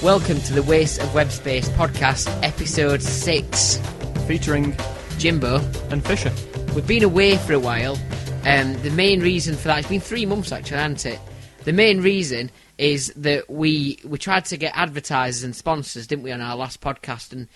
Welcome to the Waste of Web Space Podcast Episode 6. Featuring Jimbo and Fisher. We've been away for a while. The main reason for that, it's been 3 months actually, hasn't it? The main reason is that we tried to get advertisers and sponsors, didn't we, on our last podcast, and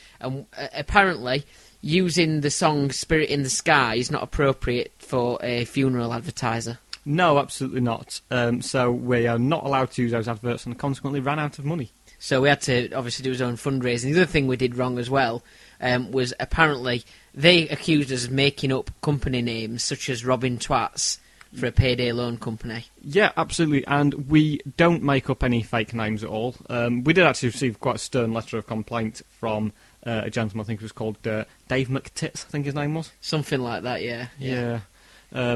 apparently using the song Spirit in the Sky is not appropriate for a funeral advertiser. No, absolutely not. So we are not allowed to use those adverts and consequently ran out of money. So we had to obviously do his own fundraising. The other thing we did wrong as well was apparently they accused us of making up company names such as Robin Twats for a payday loan company. Yeah, absolutely, and we don't make up any fake names at all. We did actually receive quite a stern letter of complaint from a gentleman, I think it was called Dave McTits, I think his name was. Something like that, yeah.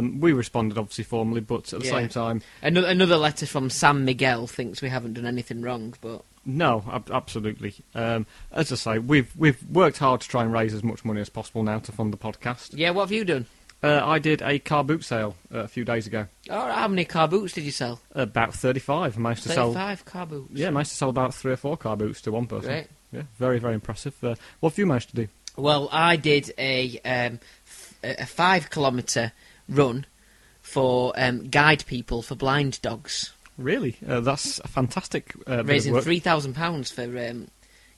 We responded obviously formally, but at the same time... Another letter from Sam Miguel thinks we haven't done anything wrong, but... No, absolutely. As I say, we've worked hard to try and raise as much money as possible now to fund the podcast. Yeah, what have you done? I did a car boot sale a few days ago. Oh, how many car boots did you sell? About 35. I managed to 35 car boots? Yeah, I managed to sell about 3 or 4 car boots to one person. Great. Yeah, very, very impressive. What have you managed to do? Well, I did a 5-kilometre run for guide people for blind dogs. Really? That's a fantastic raising bit of work. £3,000 for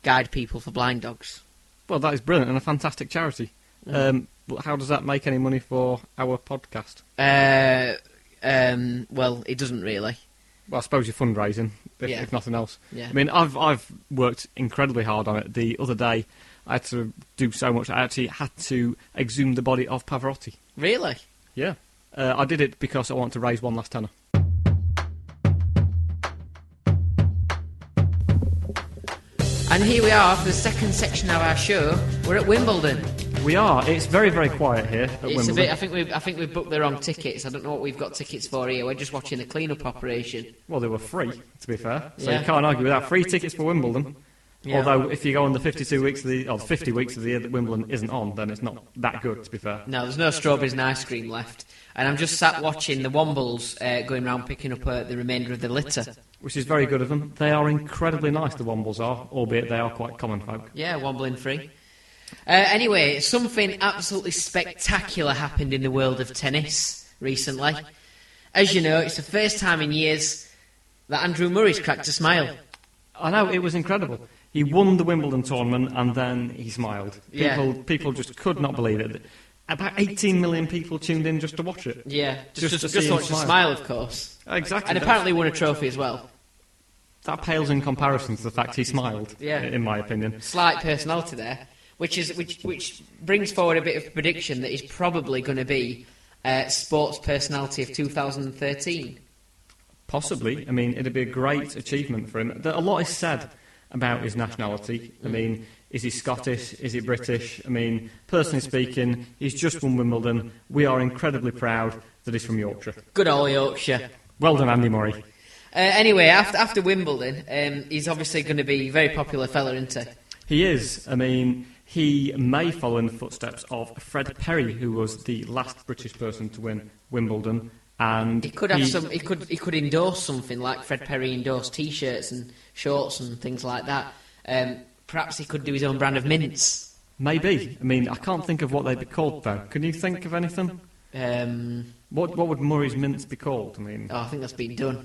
guide people for blind dogs. Well, that is brilliant and a fantastic charity. But how does that make any money for our podcast? Well, it doesn't really. Well, I suppose you're fundraising, if nothing else. Yeah. I mean, I've worked incredibly hard on it. The other day, I had to do so much, I actually had to exhume the body of Pavarotti. Really? Yeah. I did it because I want to raise one last tenner. And here we are for the second section of our show. We're at Wimbledon. We are. It's very, very quiet here at Wimbledon. A bit. I think we've booked the wrong tickets. I don't know what we've got tickets for here. We're just watching the clean-up operation. Well, they were free, to be fair. So Yeah. you can't argue with that. Free tickets for Wimbledon. Yeah. Although, if you go on the 52 weeks of the 50 weeks of the year that Wimbledon isn't on, then it's not that good, to be fair. No, there's no strawberries and ice cream left. And I'm just sat watching the Wombles going round picking up the remainder of the litter. Which is very good of them. They are incredibly nice, the Wombles are, albeit they are quite common folk. Yeah, wobbling free. Anyway, something absolutely spectacular happened in the world of tennis recently. As you know, it's the first time in years that Andrew Murray's cracked a smile. I know, it was incredible. He won the Wimbledon tournament and then he smiled. People just could not believe it. About 18 million people tuned in just to watch it. Yeah, just to see him watch the smile, of course. Exactly. And apparently won a trophy as well. That pales in comparison to the fact he smiled, in my opinion. Slight personality there, which brings forward a bit of prediction that he's probably going to be sports personality of 2013. Possibly. I mean, it'd be a great achievement for him. A lot is said about his nationality. I mean, is he Scottish? Is he British? I mean, personally speaking, he's just won Wimbledon. We are incredibly proud that he's from Yorkshire. Good old Yorkshire. Well done, Andy Murray. Anyway, after Wimbledon, he's obviously going to be a very popular fella, isn't he? He is. I mean, he may follow in the footsteps of Fred Perry, who was the last British person to win Wimbledon. And he could have He could endorse something like Fred Perry endorsed T-shirts and shorts and things like that. Perhaps he could do his own brand of mints. Maybe. I mean, I can't think of what they'd be called though. Can you think of anything? What would Murray's mints be called? I mean, I think that's been done.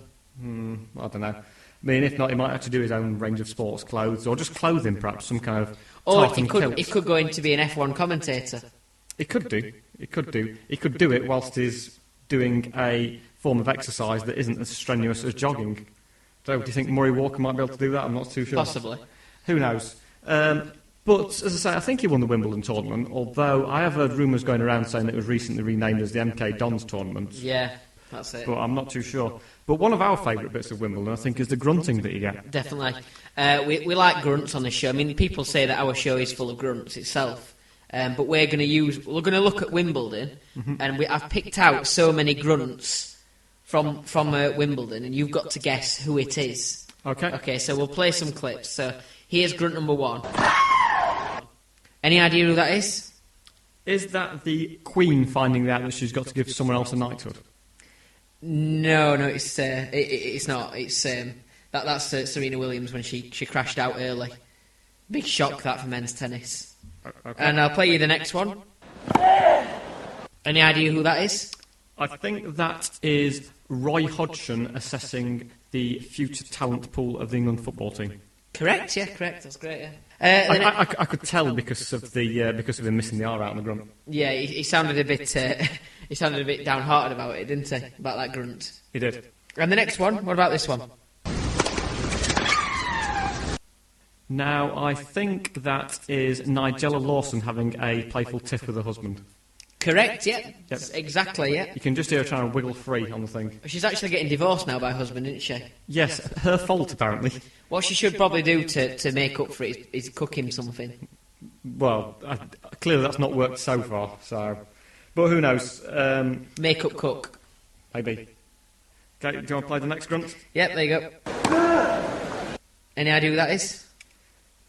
I don't know. I mean, if not, he might have to do his own range of sports clothes or just clothing, perhaps some kind of. Or he could go in to be an F1 commentator. He could do. He could do it whilst he's doing a form of exercise that isn't as strenuous as jogging. So, do you think Murray Walker might be able to do that? I'm not too sure. Possibly. Who knows? But, as I say, I think he won the Wimbledon tournament, although I have heard rumours going around saying that it was recently renamed as the MK Dons tournament. Yeah, that's it. But I'm not too sure. But one of our favourite bits of Wimbledon, I think, is the grunting that you get. Definitely. We like grunts on this show. I mean, people say that our show is full of grunts itself. But we're going to look at Wimbledon, and I've picked out so many grunts from Wimbledon, and you've got to guess who it is. Okay, so we'll play some clips. So here's grunt number 1. Any idea who that is? Is that the Queen finding out that she's got to give someone else a knighthood? No, it's not. It's That's Serena Williams when she crashed out early. Big shock that for men's tennis. Okay. And I'll play you the next one. Any idea who that is? I think that is Roy Hodgson assessing the future talent pool of the England football team. Correct, yeah, correct. That's great, yeah. I could tell because of him missing the R out on the grunt. Yeah, he sounded a bit downhearted about it, didn't he? About that grunt. He did. And the next one, what about this one? Now, I think that is Nigella Lawson having a playful tiff with her husband. Correct, yeah. Yep. Exactly, yeah. You can just hear her trying to wiggle free on the thing. She's actually getting divorced now by her husband, isn't she? Yes, her fault, apparently. What she should probably do to make up for it is cook him something. Well, clearly that's not worked so far, so... But who knows? Make-up cook. Maybe. Okay, do you want to play the next grunt? Yep, there you go. Any idea who that is?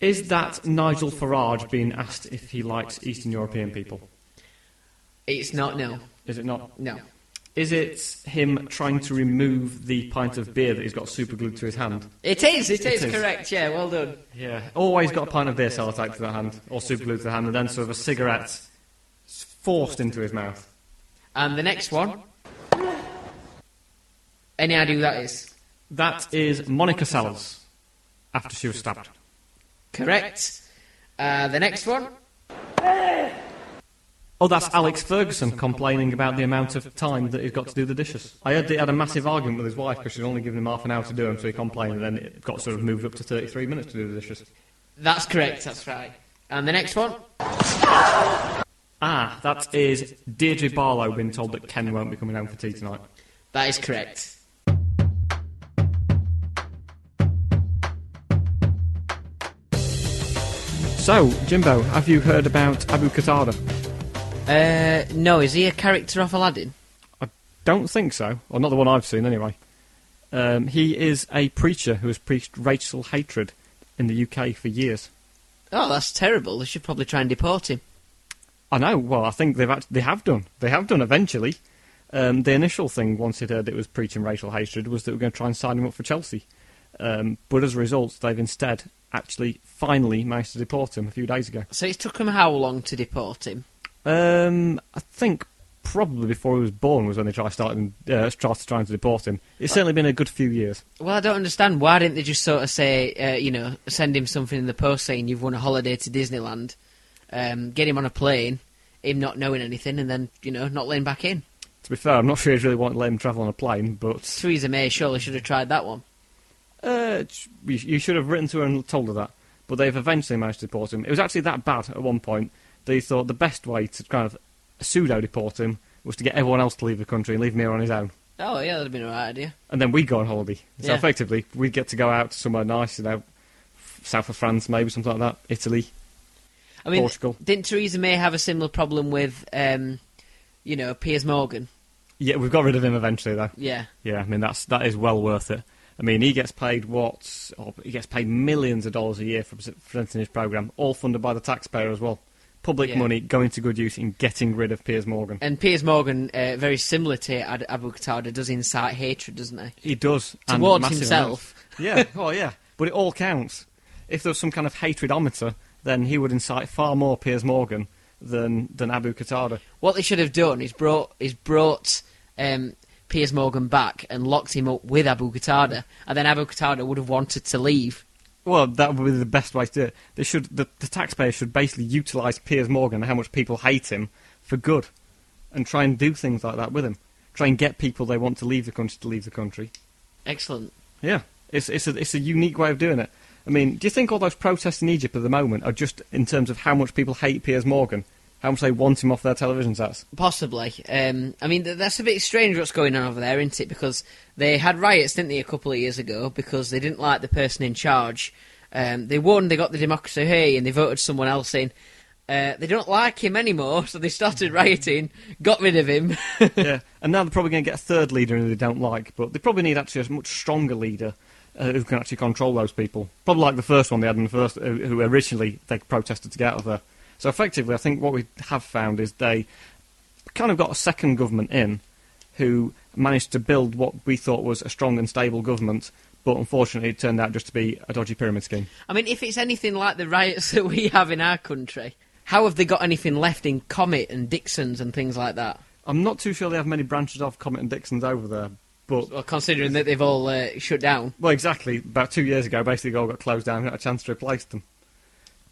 Is that Nigel Farage being asked if he likes Eastern European people? It's not, no. Is it not? No. Is it him trying to remove the pint of beer that he's got super glued to his hand? It is, correct, yeah, well done. Yeah, always got a pint of beer sellotaped to the hand, or super glued to the hand, and then sort of a cigarette forced into his mouth. And the next one? Any idea who that is? That is Monica Seles, after she was stabbed. Correct. The next one? Oh, that's Alex Ferguson complaining about the amount of time that he's got to do the dishes. I heard he had a massive argument with his wife because she'd only given him half an hour to do them, so he complained, and then it got sort of moved up to 33 minutes to do the dishes. That's correct, that's right. And the next one? Ah, that is Deirdre Barlow being told that Ken won't be coming home for tea tonight. That is correct. So, Jimbo, have you heard about Abu Qatada? No, is he a character off Aladdin? I don't think so, or not the one I've seen anyway. He is a preacher who has preached racial hatred in the UK for years. Oh, that's terrible. They should probably try and deport him. I know, well, I think they have done. They have done eventually. The initial thing, once he'd heard it was preaching racial hatred, was that we're going to try and sign him up for Chelsea. But as a result, they've instead actually finally managed to deport him a few days ago. So it took him how long to deport him? I think probably before he was born was when they started trying to deport him. It's certainly been a good few years. Well, I don't understand. Why didn't they just sort of say, send him something in the post saying you've won a holiday to Disneyland, get him on a plane, him not knowing anything, and then, not let him back in? To be fair, I'm not sure he'd really want to let him travel on a plane, but... Theresa May surely should have tried that one. You should have written to her and told her that. But they've eventually managed to deport him. It was actually that bad at one point. They thought the best way to kind of pseudo-deport him was to get everyone else to leave the country and leave him here on his own. Oh, yeah, that'd have been a right idea. And then we'd go on holiday. So yeah. Effectively, we'd get to go out to somewhere nice, south of France, maybe, something like that. Italy, Portugal. Didn't Theresa May have a similar problem with, Piers Morgan? Yeah, we've got rid of him eventually, though. Yeah. Yeah, I mean, that is well worth it. I mean, he gets paid he gets paid millions of dollars a year for presenting his programme, all funded by the taxpayer as well. Public money going to good use in getting rid of Piers Morgan. And Piers Morgan, very similar to Abu Qatada, does incite hatred, doesn't he? He does. Towards himself. Yeah, yeah. But it all counts. If there was some kind of hatredometer, then he would incite far more Piers Morgan than Abu Qatada. What they should have done is brought Piers Morgan back and locked him up with Abu Qatada, and then Abu Qatada would have wanted to leave. Well, that would be the best way to do it. The taxpayers should basically utilise Piers Morgan and how much people hate him for good, and try and do things like that with him. Try and get people they want to leave the country to leave the country. Excellent. Yeah, it's a unique way of doing it. I mean, do you think all those protests in Egypt at the moment are just in terms of how much people hate Piers Morgan? How much they want him off their television sets? Possibly. That's a bit strange what's going on over there, isn't it? Because they had riots, didn't they, a couple of years ago, because they didn't like the person in charge. They won, they got the democracy, hey, and they voted someone else in. They don't like him anymore, so they started rioting, got rid of him. Yeah, and now they're probably going to get a third leader who they don't like, but they probably need actually a much stronger leader who can actually control those people. Probably like the first one they had in the first, who originally they protested to get out of there. So effectively, I think what we have found is they kind of got a second government in who managed to build what we thought was a strong and stable government, but unfortunately it turned out just to be a dodgy pyramid scheme. I mean, if it's anything like the riots that we have in our country, how have they got anything left in Comet and Dixon's and things like that? I'm not too sure they have many branches of Comet and Dixon's over there, but... Well, considering that they've all shut down. Well, exactly. About 2 years ago, basically they all got closed down and got a chance to replace them.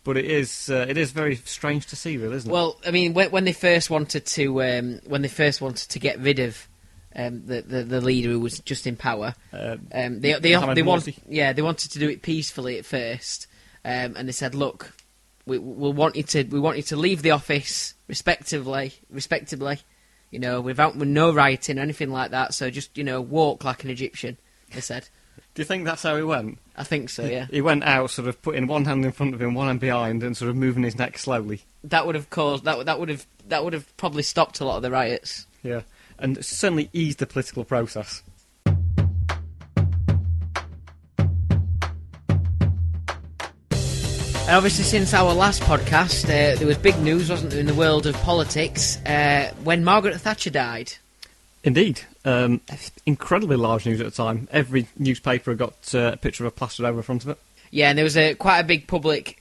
But it is very strange to see, really, isn't it? Well, I mean, when they first wanted to get rid of the leader who was just in power, they wanted to do it peacefully at first, and they said, "Look, we want you to leave the office respectably, you know, with no rioting or anything like that. So just walk like an Egyptian," they said. Do you think that's how he went? I think so, yeah. He went out, sort of putting one hand in front of him, one hand behind, and sort of moving his neck slowly. That would have caused that would have probably stopped a lot of the riots. Yeah, and certainly eased the political process. And obviously, since our last podcast, there was big news, wasn't there, in the world of politics when Margaret Thatcher died. Indeed. Incredibly large news at the time. Every newspaper got a picture of her plastered over in front of it. Yeah, and there was quite a big public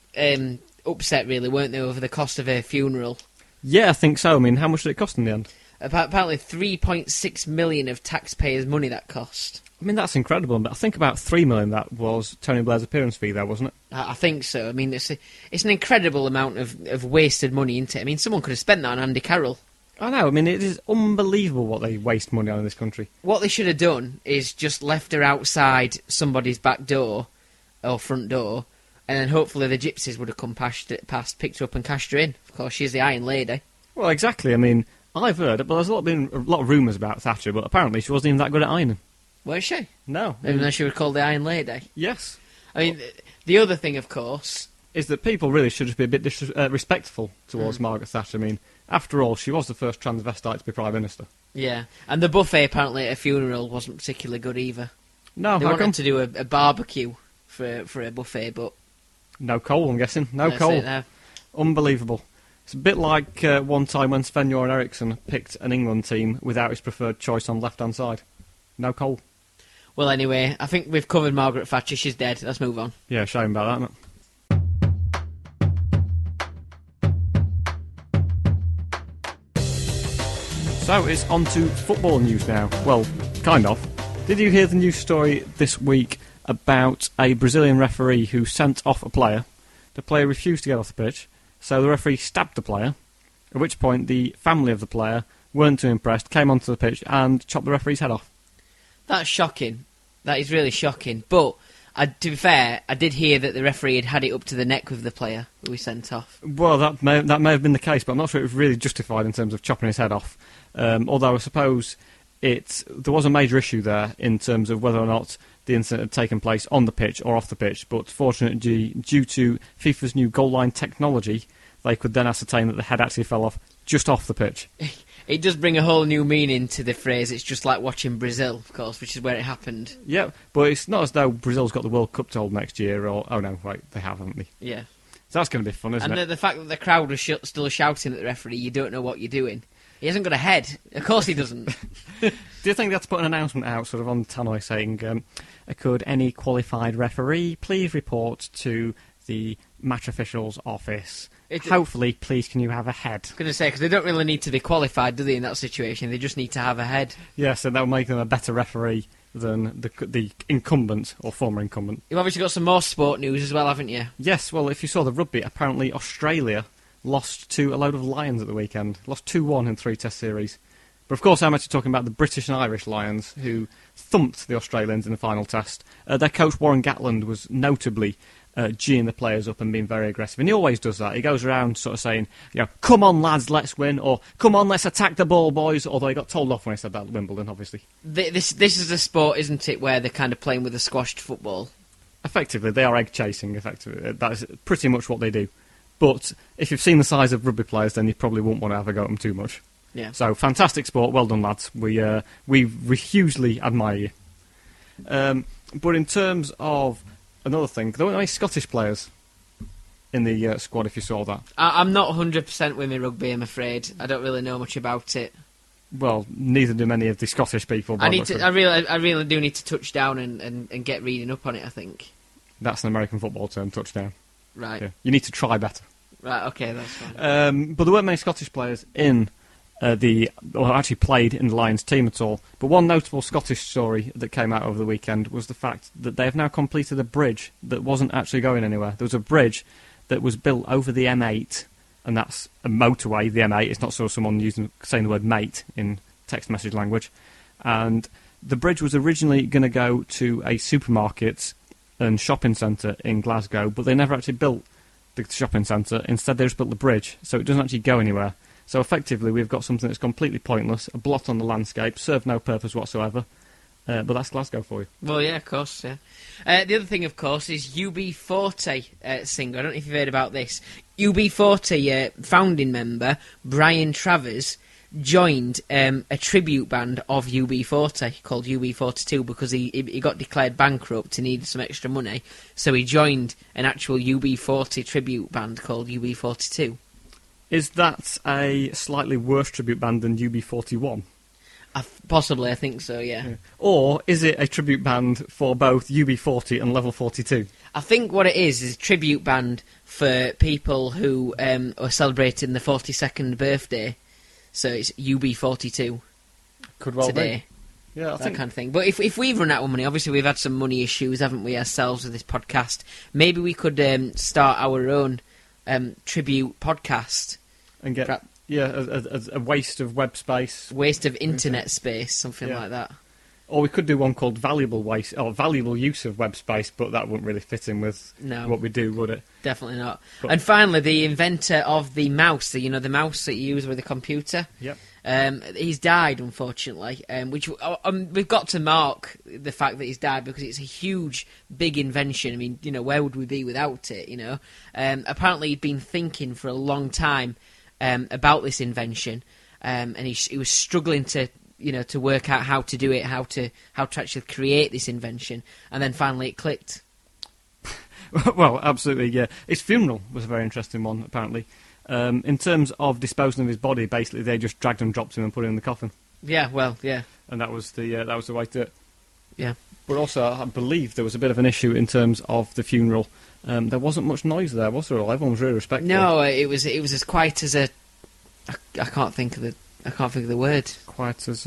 upset, really, weren't there, over the cost of her funeral? Yeah, I think so. I mean, how much did it cost in the end? Apparently 3.6 million of taxpayers' money that cost. I mean, that's incredible, but I think about 3 million that was Tony Blair's appearance fee there, wasn't it? I think so. I mean, it's an incredible amount of wasted money, isn't it? I mean, someone could have spent that on Andy Carroll. I know, I mean, it is unbelievable what they waste money on in this country. What they should have done is just left her outside somebody's back door, or front door, and then hopefully the gypsies would have come past, picked her up and cashed her in. Of course, she's the Iron Lady. Well, exactly. I mean, I've heard it, but there's been a lot of rumours about Thatcher, but apparently she wasn't even that good at ironing. Was she? No. Even though she was called the Iron Lady? Yes. I mean, the other thing, of course... is that people really should just be a bit respectful towards Margaret Thatcher. I mean, after all, she was the first transvestite to be Prime Minister. Yeah, and the buffet apparently at her funeral wasn't particularly good either. No, they wanted to do a barbecue for a buffet, but... No coal, I'm guessing. No coal. Unbelievable. It's a bit like one time when Sven-Göran Eriksson picked an England team without his preferred choice on left-hand side. No coal. Well, anyway, I think we've covered Margaret Thatcher. She's dead. Let's move on. Yeah, shame about that, isn't it? So it's on to football news now. Well, kind of. Did you hear the news story this week about a Brazilian referee who sent off a player? The player refused to get off the pitch, so the referee stabbed the player, at which point the family of the player weren't too impressed, came onto the pitch and chopped the referee's head off. That's shocking. That is really shocking. But, to be fair, I did hear that the referee had it up to the neck with the player who we sent off. Well, that may have been the case, but I'm not sure it was really justified in terms of chopping his head off. Although I suppose there was a major issue there in terms of whether or not the incident had taken place on the pitch or off the pitch, but fortunately, due to FIFA's new goal line technology, they could then ascertain that the head actually fell off just off the pitch. It does bring a whole new meaning to the phrase, it's just like watching Brazil, of course, which is where it happened. Yeah, but it's not as though Brazil's got the World Cup to hold next year, or... Oh no, right, they have, haven't they? Yeah. So that's going to be fun, isn't it? And the fact that the crowd was still shouting at the referee, you don't know what you're doing. He hasn't got a head. Of course he doesn't. Do you think they have to put an announcement out sort of on the tannoy saying, could any qualified referee please report to the match official's office? Hopefully, please can you have a head? I was going to say, because they don't really need to be qualified, do they, in that situation? They just need to have a head. Yes, and that will make them a better referee than the incumbent, or former incumbent. You've obviously got some more sport news as well, haven't you? Yes, well, if you saw the rugby, apparently Australia lost to a load of Lions at the weekend. Lost 2-1 in 3 test series. But of course I'm actually talking about the British and Irish Lions, who thumped the Australians in the final test. Their coach Warren Gatland was notably geeing the players up and being very aggressive, and he always does that. He goes around sort of saying, come on lads, let's win, or come on, let's attack the ball, boys, although he got told off when he said that at Wimbledon, obviously. This is a sport, isn't it, where they're kind of playing with a squashed football? Effectively, they are egg chasing, effectively. That is pretty much what they do. But if you've seen the size of rugby players, then you probably won't want to have a go at them too much. Yeah. So, fantastic sport, well done lads. We hugely admire you. But in terms of another thing, there weren't any Scottish players in the squad, if you saw that. I'm not 100% with my rugby, I'm afraid. I don't really know much about it. Well, neither do many of the Scottish people. I really do need to touch down and get reading up on it, I think. That's an American football term, touchdown. Right. Yeah. You need to try better. Right, okay, that's fine. But there weren't many Scottish players actually played in the Lions team at all. But one notable Scottish story that came out over the weekend was the fact that they have now completed a bridge that wasn't actually going anywhere. There was a bridge that was built over the M8, and that's a motorway, the M8. It's not sort of someone saying the word mate in text message language. And the bridge was originally going to go to a supermarket and shopping centre in Glasgow, but they never actually built the shopping centre. Instead, they just built the bridge, so it doesn't actually go anywhere. So effectively, we've got something that's completely pointless, a blot on the landscape, served no purpose whatsoever. But that's Glasgow for you. Well, yeah, of course, yeah. The other thing, of course, is UB40 singer. I don't know if you've heard about this. UB40 founding member, Brian Travers, joined a tribute band of UB40 called UB42 because he got declared bankrupt and needed some extra money. So he joined an actual UB40 tribute band called UB42. Is that a slightly worse tribute band than UB41? Possibly, I think so, yeah. Or is it a tribute band for both UB40 and Level 42? I think what it is a tribute band for people who are celebrating the 42nd birthday. So it's UB42 Could well today. Be. Yeah, I think kind of thing. But if we've run out of money, obviously we've had some money issues, haven't we, ourselves with this podcast. Maybe we could start our own tribute podcast. And get a waste of web space. Waste of internet space, something like that. Or we could do one called valuable waste, or valuable use of web space, but that wouldn't really fit in with what we do, would it? Definitely not. And finally, the inventor of the mouse, the mouse that you use with a computer. Yep. He's died, unfortunately, which we've got to mark the fact that he's died because it's a huge, big invention. I mean, where would we be without it, Apparently he'd been thinking for a long time about this invention, and he was struggling to work out how to do it, how to actually create this invention, and then finally it clicked. Well, absolutely, yeah. His funeral was a very interesting one, apparently. In terms of disposing of his body, basically they just dragged and dropped him and put him in the coffin. Yeah, well, yeah. And that was the way to do it. Yeah. But also, I believe there was a bit of an issue in terms of the funeral. There wasn't much noise there, was there? Everyone was really respectful. No, it was as quiet as a. I can't think of the word. Quiet as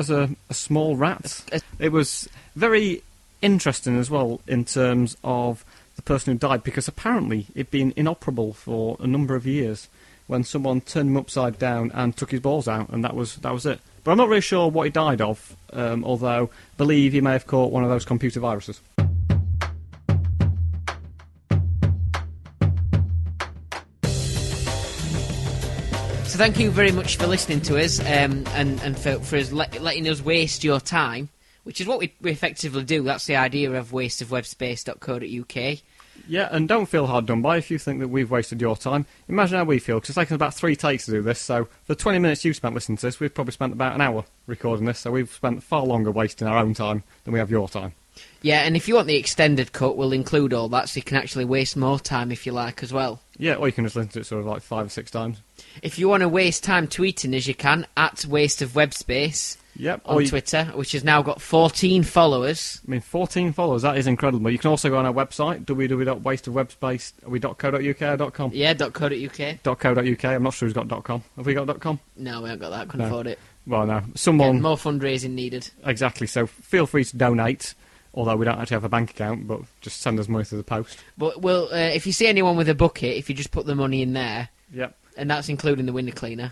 a small rat. It was very interesting as well in terms of the person who died, because apparently it'd been inoperable for a number of years when someone turned him upside down and took his balls out, and that was it. But I'm not really sure what he died of, although I believe he may have caught one of those computer viruses. So thank you very much for listening to us, and for us letting us waste your time, which is what we effectively do. That's the idea of wasteofwebspace.co.uk. Yeah, and don't feel hard done by if you think that we've wasted your time. Imagine how we feel, because it's taken about 3 takes to do this, so for 20 minutes you've spent listening to this, we've probably spent about an hour recording this, so we've spent far longer wasting our own time than we have your time. Yeah, and if you want the extended cut, we'll include all that, so you can actually waste more time if you like as well. Yeah, or you can just listen to it sort of like 5 or 6 times. If you want to waste time tweeting us, you can, at wasteofwebspace. Yep. On Twitter, which has now got 14 followers. I mean, 14 followers, that is incredible. You can also go on our website, www.wasteofwebspace.com or .com? Yeah, .co.uk. .co.uk, I'm not sure who's got .com. Have we got .com? No, we haven't got that, couldn't afford it. Well, no. Someone... more fundraising needed. Exactly, so feel free to donate, although we don't actually have a bank account, but just send us money through the post. But if you see anyone with a bucket, if you just put the money in there, yep, and that's including the window cleaner...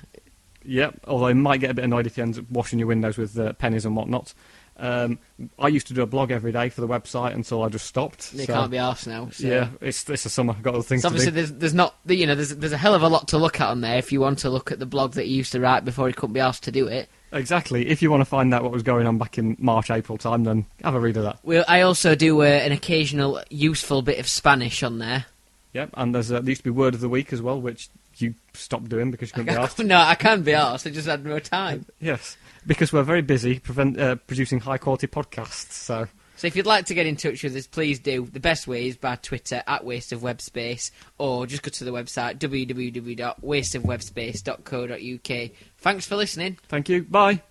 Yep, although I might get a bit annoyed if you end up washing your windows with pennies and whatnot. I used to do a blog every day for the website until I just stopped. They can't be arsed now. So. Yeah, it's the summer. I've got other things to do. Obviously, there's not, there's a hell of a lot to look at on there if you want to look at the blog that he used to write before he couldn't be arsed to do it. Exactly. If you want to find out what was going on back in March, April time, then have a read of that. Well, I also do an occasional useful bit of Spanish on there. Yep, and there used to be Word of the Week as well, which you stopped doing because you couldn't be asked. No, I can be asked. I just had no time. Yes, because we're very busy producing high-quality podcasts, so... So if you'd like to get in touch with us, please do. The best way is by Twitter @wasteofwebspace, or just go to the website www.wasteofwebspace.co.uk. Thanks for listening. Thank you. Bye.